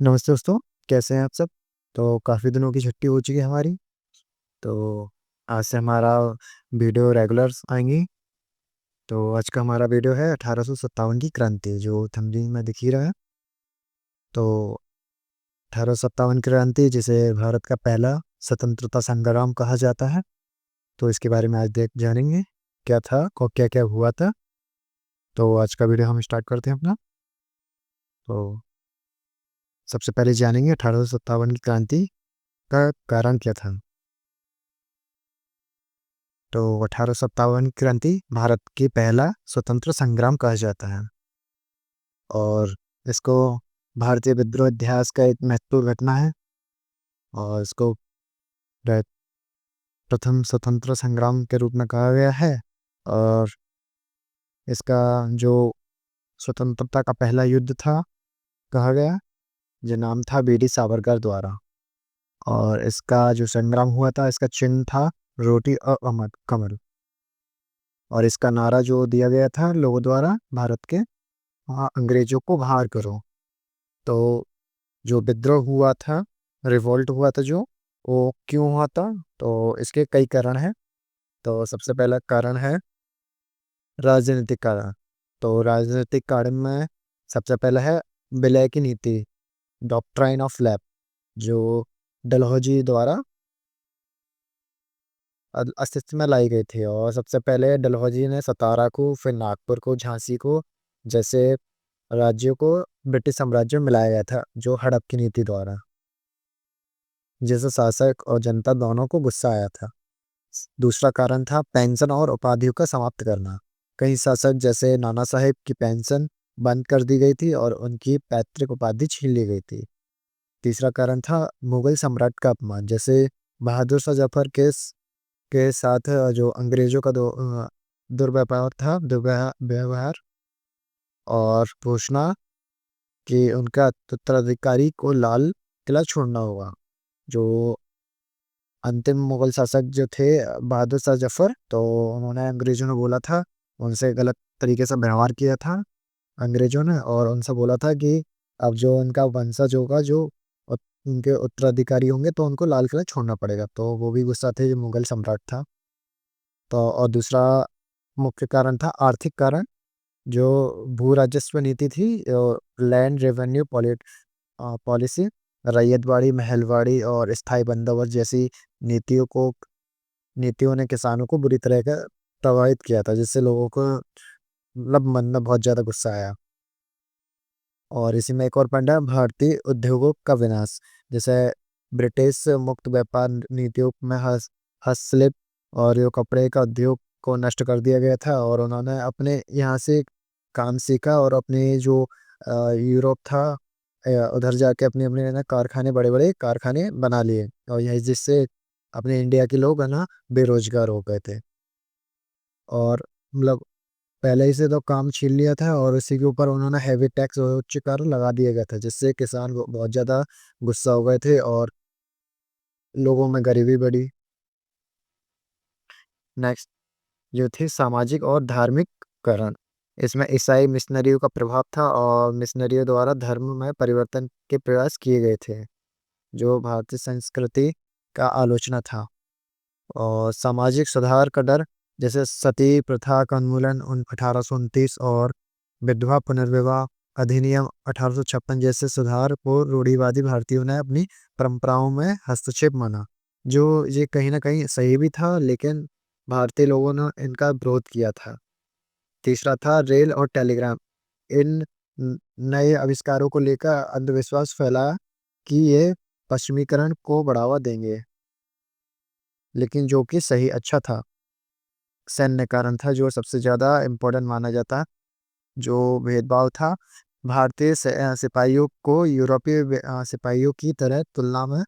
नमस्ते दोस्तों, कैसे हैं आप सब? तो काफ़ी दिनों की छुट्टी हो चुकी है हमारी, तो आज से हमारा वीडियो रेगुलर्स आएँगी। तो आज का हमारा वीडियो है 1857 की क्रांति, जो थंबनेल में दिख ही रहा है। तो 1857 क्रांति जिसे भारत का पहला स्वतंत्रता संग्राम कहा जाता है, तो इसके बारे में आज जानेंगे, क्या था और क्या-क्या हुआ था। तो आज का वीडियो हम स्टार्ट करते हैं अपना। तो सबसे पहले जानेंगे 1857 की क्रांति का कारण क्या था? तो 1857 क्रांति भारत की पहला स्वतंत्र संग्राम कहा जाता है और इसको भारतीय विद्रोह इतिहास का एक महत्वपूर्ण घटना है और इसको प्र- प्रथम स्वतंत्र संग्राम के रूप में कहा गया है और इसका जो स्वतंत्रता का पहला युद्ध था कहा गया, जो नाम था वीर सावरकर द्वारा। और इसका जो संग्राम हुआ था, इसका चिन्ह था रोटी और अमर कमल। और इसका नारा जो दिया गया था लोगों द्वारा भारत के, हाँ, अंग्रेजों को बाहर करो। तो जो विद्रोह हुआ था, रिवोल्ट हुआ था जो, वो क्यों हुआ था? तो इसके कई कारण हैं। तो सबसे पहला कारण है राजनीतिक कारण। तो राजनीतिक कारण में सबसे पहला है विलय की नीति, डॉक्ट्राइन ऑफ लैप, जो डलहौजी द्वारा अस्तित्व में लाई गई थी। और सबसे पहले डलहौजी ने सतारा को, फिर नागपुर को, झांसी को जैसे राज्यों को ब्रिटिश साम्राज्य में मिलाया गया था, जो हड़प की नीति द्वारा, जिससे शासक और जनता दोनों को गुस्सा आया था। दूसरा कारण था पेंशन और उपाधियों का समाप्त करना। कई शासक जैसे नाना साहेब की पेंशन बंद कर दी गई थी और उनकी पैतृक उपाधि छीन ली गई थी। तीसरा कारण था मुगल सम्राट का अपमान, जैसे बहादुर शाह जफर के साथ जो अंग्रेजों का दुर्व्यवहार था, दुर्व्यवहार और घोषणा कि उनका उत्तराधिकारी को लाल किला छोड़ना होगा। जो अंतिम मुगल शासक जो थे बहादुर शाह जफर, तो उन्होंने अंग्रेजों ने बोला था, उनसे गलत तरीके से व्यवहार किया था अंग्रेजों ने, और उनसे बोला था कि अब जो उनका वंशज होगा, जो उनके उत्तराधिकारी होंगे, तो उनको लाल किला छोड़ना पड़ेगा। तो वो भी गुस्सा थे, जो मुगल सम्राट था। तो और दूसरा मुख्य कारण था आर्थिक कारण, जो भू राजस्व नीति थी, land revenue policy, ryotwari, Mahalwari और स्थायी बंदोबस्त जैसी नीतियों को नीतियों ने किसानों को बुरी तरह का प्रभावित किया था, जिससे लोगों को मतलब मन में बहुत ज़्यादा गुस्सा आया। और इसी में एक और पॉइंट है भारतीय उद्योगों का विनाश, जैसे ब्रिटिश मुक्त व्यापार नीतियों में हस्तशिल्प और जो कपड़े का उद्योग को नष्ट कर दिया गया था। और उन्होंने अपने यहाँ से काम सीखा और अपने जो यूरोप था, उधर जाके अपने अपने ना कारखाने, बड़े बड़े कारखाने बना लिए, और यही जिससे अपने इंडिया के लोग है ना बेरोजगार हो गए थे। और मतलब पहले ही से तो काम छीन लिया था और इसी के ऊपर उन्होंने हैवी टैक्स और उच्च कर लगा दिया गया था, जिससे किसान बहुत ज़्यादा गुस्सा हो गए थे और लोगों में गरीबी बढ़ी। नेक्स्ट जो थी सामाजिक और धार्मिक करण, इसमें ईसाई मिशनरियों का प्रभाव था और मिशनरियों द्वारा धर्म में परिवर्तन के प्रयास किए गए थे, जो भारतीय संस्कृति का आलोचना था। और सामाजिक सुधार का डर, जैसे सती प्रथा का उन्मूलन 1829 और विधवा पुनर्विवाह अधिनियम 1856 जैसे सुधार को रूढ़िवादी भारतीयों ने अपनी परंपराओं में हस्तक्षेप माना, जो ये कहीं ना कहीं सही भी था, लेकिन भारतीय लोगों ने इनका विरोध किया था। तीसरा था रेल और टेलीग्राम। इन नए आविष्कारों को लेकर अंधविश्वास फैला कि ये पश्चिमीकरण को बढ़ावा देंगे, लेकिन जो कि सही अच्छा था। सैन्य कारण था जो सबसे ज़्यादा इम्पोर्टेंट माना जाता, जो भेदभाव था। भारतीय सिपाहियों को यूरोपीय सिपाहियों की तरह तुलना में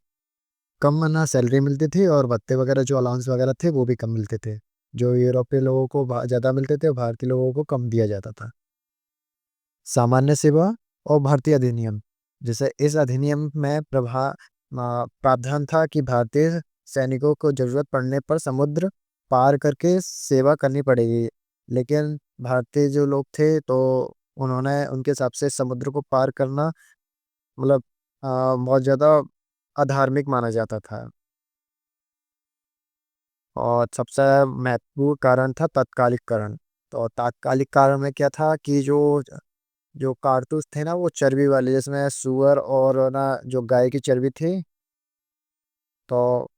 कम ना सैलरी मिलती थी और भत्ते वगैरह जो अलाउंस वगैरह थे वो भी कम मिलते थे। जो यूरोपीय लोगों को ज़्यादा मिलते थे, भारतीय लोगों को कम दिया जाता था। सामान्य सेवा और भारतीय अधिनियम, जैसे इस अधिनियम में प्रावधान था कि भारतीय सैनिकों को जरूरत पड़ने पर समुद्र पार करके सेवा करनी पड़ेगी। लेकिन भारतीय जो लोग थे, तो उन्होंने उनके हिसाब से समुद्र को पार करना, मतलब बहुत ज़्यादा अधार्मिक माना जाता था। और सबसे महत्वपूर्ण कारण था तात्कालिककरण। तो तात्कालिककरण में क्या था कि जो जो कारतूस थे ना वो चर्बी वाले, जिसमें सुअर और ना जो गाय की चर्बी थी, तो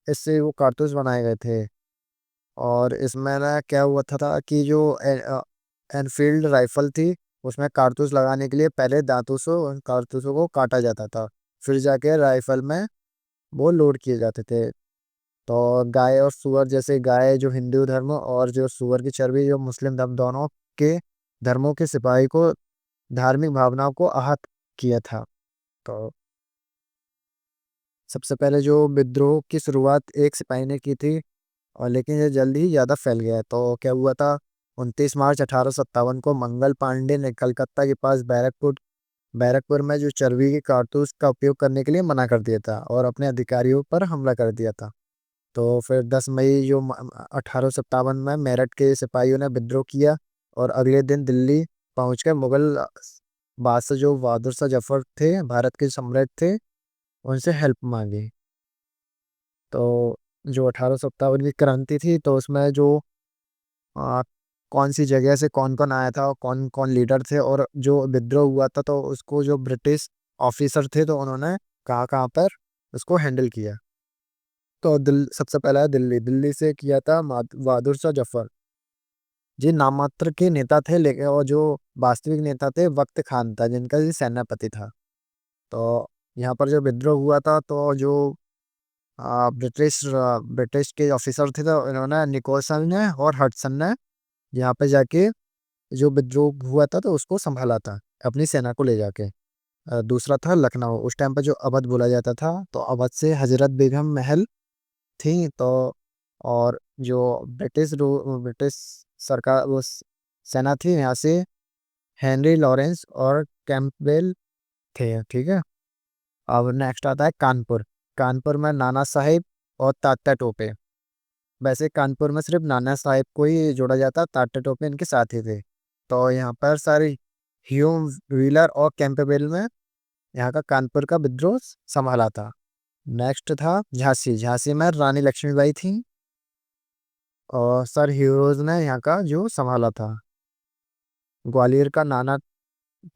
इससे वो कारतूस बनाए गए थे। और इसमें ना क्या हुआ था कि जो एनफील्ड राइफल थी, उसमें कारतूस लगाने के लिए पहले दांतों से उन कारतूसों को काटा जाता था, फिर जाके राइफल में वो लोड किए जाते थे। तो गाय और सुअर, जैसे गाय जो हिंदू धर्म और जो सुअर की चर्बी जो मुस्लिम धर्म, दोनों के धर्मों के सिपाही को धार्मिक भावनाओं को आहत किया था। तो सबसे पहले जो विद्रोह की शुरुआत एक सिपाही ने की थी, और लेकिन ये जल्दी ही ज्यादा फैल गया। तो क्या हुआ था, 29 मार्च 1857 को मंगल पांडे ने कलकत्ता के पास बैरकपुर में जो चर्बी के कारतूस का उपयोग करने के लिए मना कर दिया था और अपने अधिकारियों पर हमला कर दिया था। तो फिर 10 मई 1857 में मेरठ के सिपाहियों ने विद्रोह किया, और अगले दिन दिल्ली पहुंचकर मुगल बादशाह जो बहादुर शाह जफर थे, भारत के सम्राट थे, उनसे हेल्प मांगी। तो जो 1857 की क्रांति थी, तो उसमें जो आ, कौन सी जगह से कौन कौन आया था और कौन कौन लीडर थे, और जो विद्रोह हुआ था तो उसको जो ब्रिटिश ऑफिसर थे तो उन्होंने कहाँ कहाँ पर उसको हैंडल किया। तो सबसे पहला है दिल्ली। दिल्ली से किया था बहादुर शाह जफर जी, नाम मात्र के नेता थे, लेकिन और जो वास्तविक नेता थे वक्त खान था, जिनका जी सेनापति था। तो यहाँ पर जो विद्रोह हुआ था, तो जो ब्रिटिश के ऑफिसर थे, तो इन्होंने निकोलसन ने और हडसन ने यहाँ पे जाके जो विद्रोह हुआ था तो उसको संभाला था, अपनी सेना को ले जाके। दूसरा था लखनऊ। उस टाइम पर जो अवध बोला जाता था, तो अवध से हजरत बेगम महल थी। तो और जो ब्रिटिश सरकार वो सेना थी, यहाँ से हेनरी लॉरेंस और कैंपबेल थे। ठीक है। अब नेक्स्ट आता है कानपुर। कानपुर में नाना साहिब और तात्या टोपे। वैसे कानपुर में सिर्फ नाना साहिब को ही जोड़ा जाता, तात्या टोपे इनके साथी थे। तो यहाँ पर सारी ह्यूम व्हीलर और कैंपबेल में यहाँ का कानपुर का विद्रोह संभाला था। नेक्स्ट था झांसी। झांसी में रानी लक्ष्मीबाई थी, और सर हीरोज ने यहाँ का जो संभाला था। ग्वालियर का नाना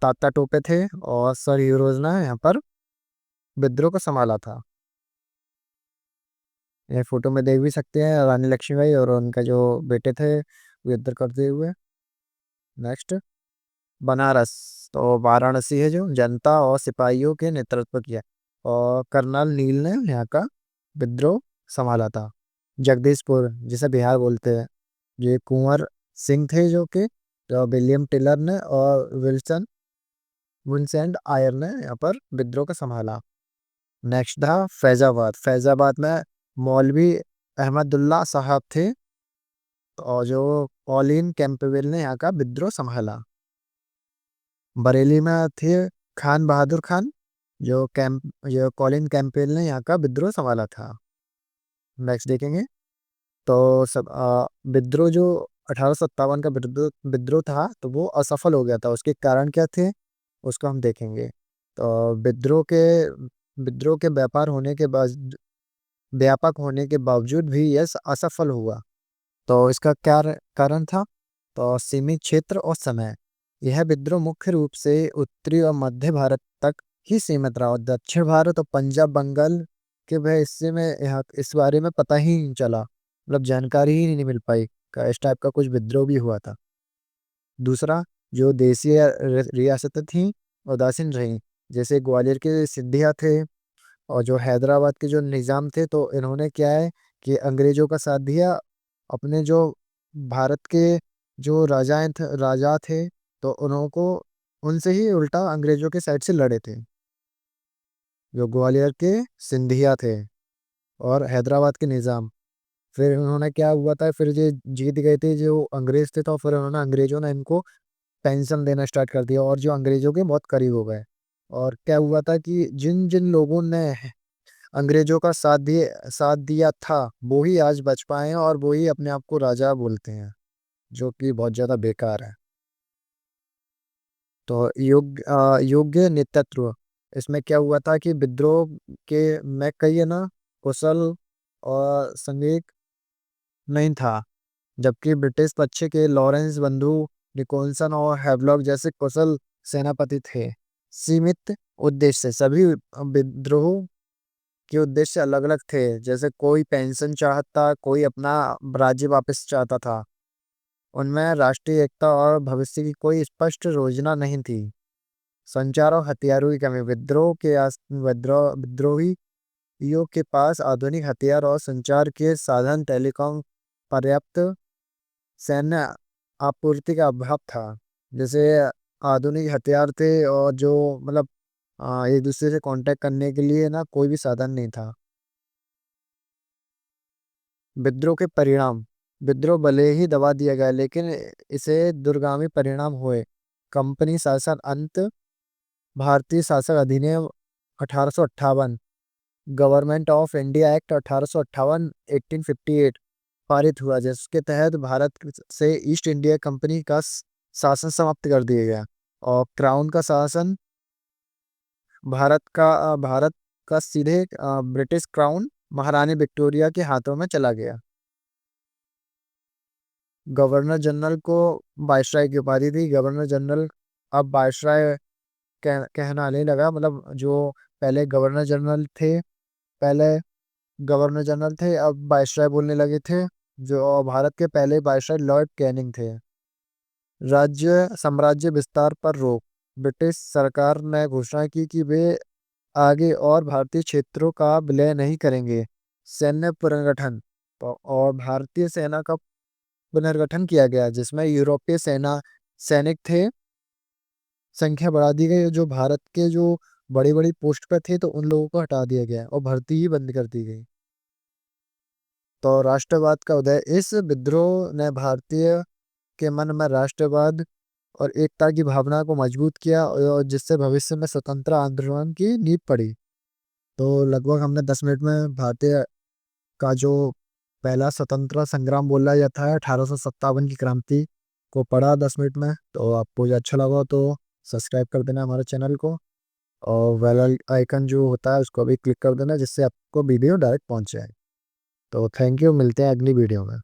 तात्या टोपे थे, और सर हीरोज ने यहाँ पर विद्रोह को संभाला था। ये फोटो में देख भी सकते हैं रानी लक्ष्मीबाई और उनका जो बेटे थे युद्ध करते हुए। नेक्स्ट बनारस। तो वाराणसी है जो जनता और सिपाहियों के नेतृत्व किया, और कर्नल नील ने यहाँ का विद्रोह संभाला था। जगदीशपुर, जिसे बिहार बोलते हैं, ये कुंवर सिंह थे जो कि, तो विलियम टिलर ने और विल्सन विंसेंट आयर ने यहाँ पर विद्रोह का संभाला। नेक्स्ट था फैजाबाद। फैजाबाद में मौलवी अहमदुल्ला साहब थे, और जो कॉलिन कैंपबेल ने यहाँ का विद्रोह संभाला। बरेली में थे खान बहादुर खान, जो कॉलिन कैंपबेल ने यहाँ का विद्रोह संभाला था। नेक्स्ट देखेंगे। तो विद्रोह जो 1857 का विद्रोह था, तो वो असफल हो गया था। उसके कारण क्या थे, उसको हम देखेंगे। तो विद्रोह के व्यापक होने के बावजूद भी यह असफल हुआ। तो इसका क्या कारण था, तो सीमित क्षेत्र और समय। यह विद्रोह मुख्य रूप से उत्तरी और मध्य भारत तक ही सीमित रहा, और दक्षिण भारत और पंजाब बंगाल के वह हिस्से में यहाँ इस बारे में पता ही नहीं चला, मतलब जानकारी ही नहीं मिल पाई का इस टाइप का कुछ विद्रोह भी हुआ था। दूसरा, जो देसी रियासतें थीं उदासीन रहीं, जैसे ग्वालियर के सिंधिया थे, और जो हैदराबाद के जो निजाम थे, तो इन्होंने क्या है कि अंग्रेजों का साथ दिया। अपने जो भारत के जो राजा थे, तो उनको उनसे ही उल्टा अंग्रेजों के साइड से लड़े थे। जो ग्वालियर के सिंधिया थे और हैदराबाद के निजाम, फिर उन्होंने क्या हुआ था, फिर ये जीत गए थे जो अंग्रेज थे, तो फिर उन्होंने अंग्रेजों ने इनको पेंशन देना स्टार्ट कर दिया, और जो अंग्रेजों के बहुत करीब हो गए। और क्या हुआ था कि जिन जिन लोगों ने अंग्रेजों का साथ दिया था, वो ही आज बच पाए हैं, और वो ही अपने आप को राजा बोलते हैं, जो कि बहुत ज्यादा बेकार है। तो योग्य नेतृत्व। इसमें क्या हुआ था कि विद्रोह के में कई है ना कुशल और संगीत नहीं था, जबकि ब्रिटिश पक्ष के लॉरेंस बंधु, निकोलसन और हैवलॉक जैसे कुशल सेनापति थे। सीमित उद्देश्य सभी विद्रोह के उद्देश्य अलग अलग थे, जैसे कोई पेंशन चाहता, कोई अपना राज्य वापस चाहता था। उनमें राष्ट्रीय एकता और भविष्य की कोई स्पष्ट योजना नहीं थी। संचार और हथियारों की कमी, विद्रोहियों के पास आधुनिक हथियार और संचार के साधन, टेलीकॉम, पर्याप्त सैन्य आपूर्ति का अभाव था। जैसे आधुनिक हथियार थे और जो मतलब एक दूसरे से कांटेक्ट करने के लिए ना कोई भी साधन नहीं था। विद्रोह के परिणाम, विद्रोह भले ही दबा दिया गया लेकिन इसे दूरगामी परिणाम हुए। कंपनी शासन अंत, भारतीय शासक अधिनियम 1858, गवर्नमेंट ऑफ इंडिया एक्ट 1858 1858 पारित हुआ, जिसके तहत भारत से ईस्ट इंडिया कंपनी का शासन समाप्त कर दिया गया और क्राउन का शासन भारत का सीधे ब्रिटिश क्राउन महारानी विक्टोरिया के हाथों में चला गया। गवर्नर जनरल को वायसराय की उपाधि थी। गवर्नर जनरल अब वायसराय कहनाने लगा, मतलब जो पहले गवर्नर जनरल थे, पहले गवर्नर जनरल थे, अब वायसराय बोलने लगे थे। जो भारत के पहले वायसराय लॉर्ड कैनिंग थे। राज्य साम्राज्य विस्तार पर रोक, ब्रिटिश सरकार ने घोषणा की कि वे आगे और भारतीय क्षेत्रों का विलय नहीं करेंगे। सैन्य पुनर्गठन, और भारतीय सेना का पुनर्गठन किया गया, जिसमें यूरोपीय सेना सैनिक थे, संख्या बढ़ा दी गई। जो भारत के जो बड़ी बड़ी पोस्ट पे थे तो उन लोगों को हटा दिया गया और भर्ती ही बंद कर दी गई। तो राष्ट्रवाद का उदय, इस विद्रोह ने भारतीय के मन में राष्ट्रवाद और एकता की भावना को मजबूत किया और जिससे भविष्य में स्वतंत्र आंदोलन की नींव पड़ी। तो लगभग हमने 10 मिनट में भारतीय का जो पहला स्वतंत्रता संग्राम बोला जाता है 1857 की क्रांति को पढ़ा 10 मिनट में। तो आपको जो अच्छा लगा तो सब्सक्राइब कर देना हमारे चैनल को, और बेल आइकन जो होता है उसको भी क्लिक कर देना, जिससे आपको वीडियो डायरेक्ट पहुंच जाए। तो थैंक यू, मिलते हैं अगली वीडियो में।